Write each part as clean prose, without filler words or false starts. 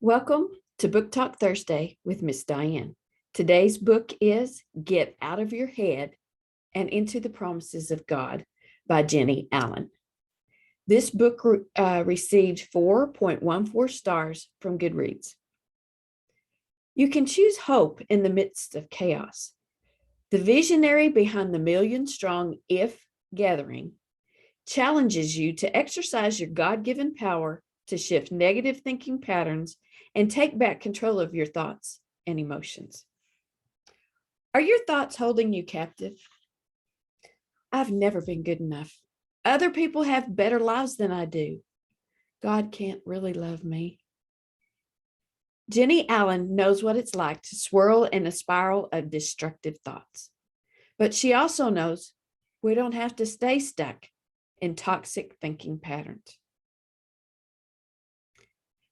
Welcome to Book Talk Thursday with Miss Dyan. Today's book is Get Out of Your Head and Into the Promises of God by Jennie Allen. This book received 4.14 stars from Goodreads. You can choose hope in the midst of chaos. The visionary behind the million-strong IF gathering challenges you to exercise your God-given power to shift negative thinking patterns and take back control of your thoughts and emotions. Are your thoughts holding you captive? I've never been good enough. Other people have better lives than I do. God can't really love me. Jennie Allen knows what it's like to swirl in a spiral of destructive thoughts. But she also knows we don't have to stay stuck in toxic thinking patterns.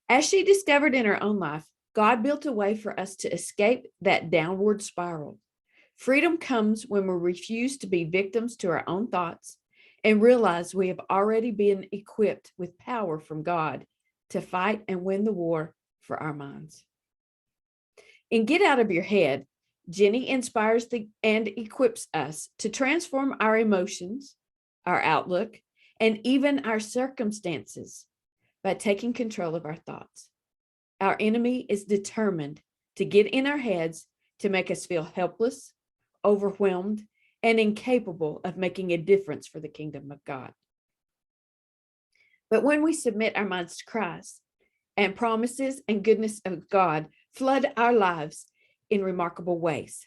As she discovered in her own life, God built a way for us to escape that downward spiral. Freedom comes when we refuse to be victims to our own thoughts and realize we have already been equipped with power from God to fight and win the war for our minds. In Get Out of Your Head, Jennie inspires and equips us to transform our emotions, our outlook, and even our circumstances by taking control of our thoughts. Our enemy is determined to get in our heads to make us feel helpless, overwhelmed, and incapable of making a difference for the kingdom of God. But when we submit our minds to Christ, and promises and goodness of God flood our lives in remarkable ways.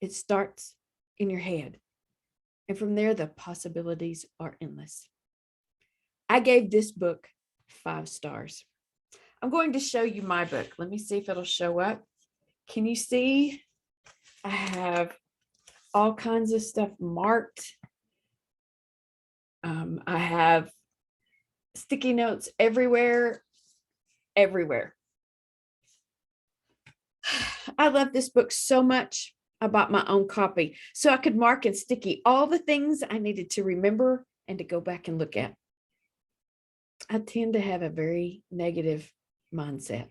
It starts in your head, and from there, the possibilities are endless. I gave this book 5 stars. I'm going to show you my book. Let me see if it'll show up. Can you see? I have all kinds of stuff marked. I have sticky notes everywhere. I love this book so much. I bought my own copy so I could mark and sticky all the things I needed to remember and to go back and look at. I tend to have a very negative mindset.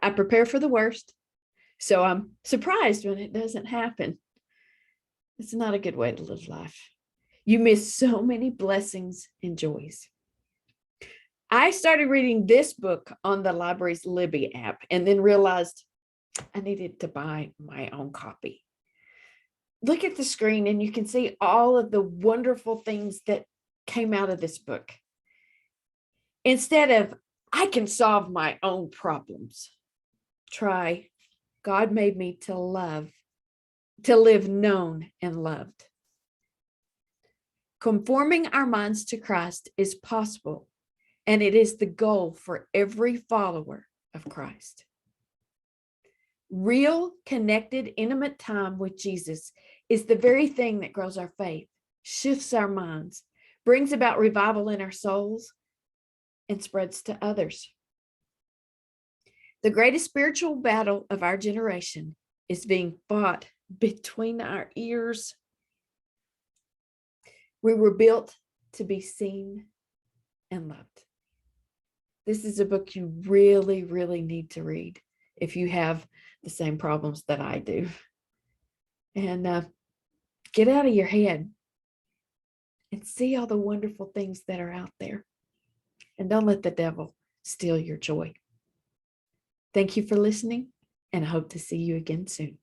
I prepare for the worst, so I'm surprised when it doesn't happen. It's not a good way to live life. You miss so many blessings and joys. I started reading this book on the library's Libby app and then realized I needed to buy my own copy. Look at the screen and you can see all of the wonderful things that came out of this book. Instead of, I can solve my own problems, try, God made me to live known and loved. Conforming our minds to Christ is possible, and it is the goal for every follower of Christ. Real, connected, intimate time with Jesus is the very thing that grows our faith, shifts our minds, brings about revival in our souls, and spreads to others. The greatest spiritual battle of our generation is being fought between our ears. We were built to be seen and loved. This is a book you really, really need to read if you have the same problems that I do. And get out of your head and see all the wonderful things that are out there. And don't let the devil steal your joy. Thank you for listening, and I hope to see you again soon.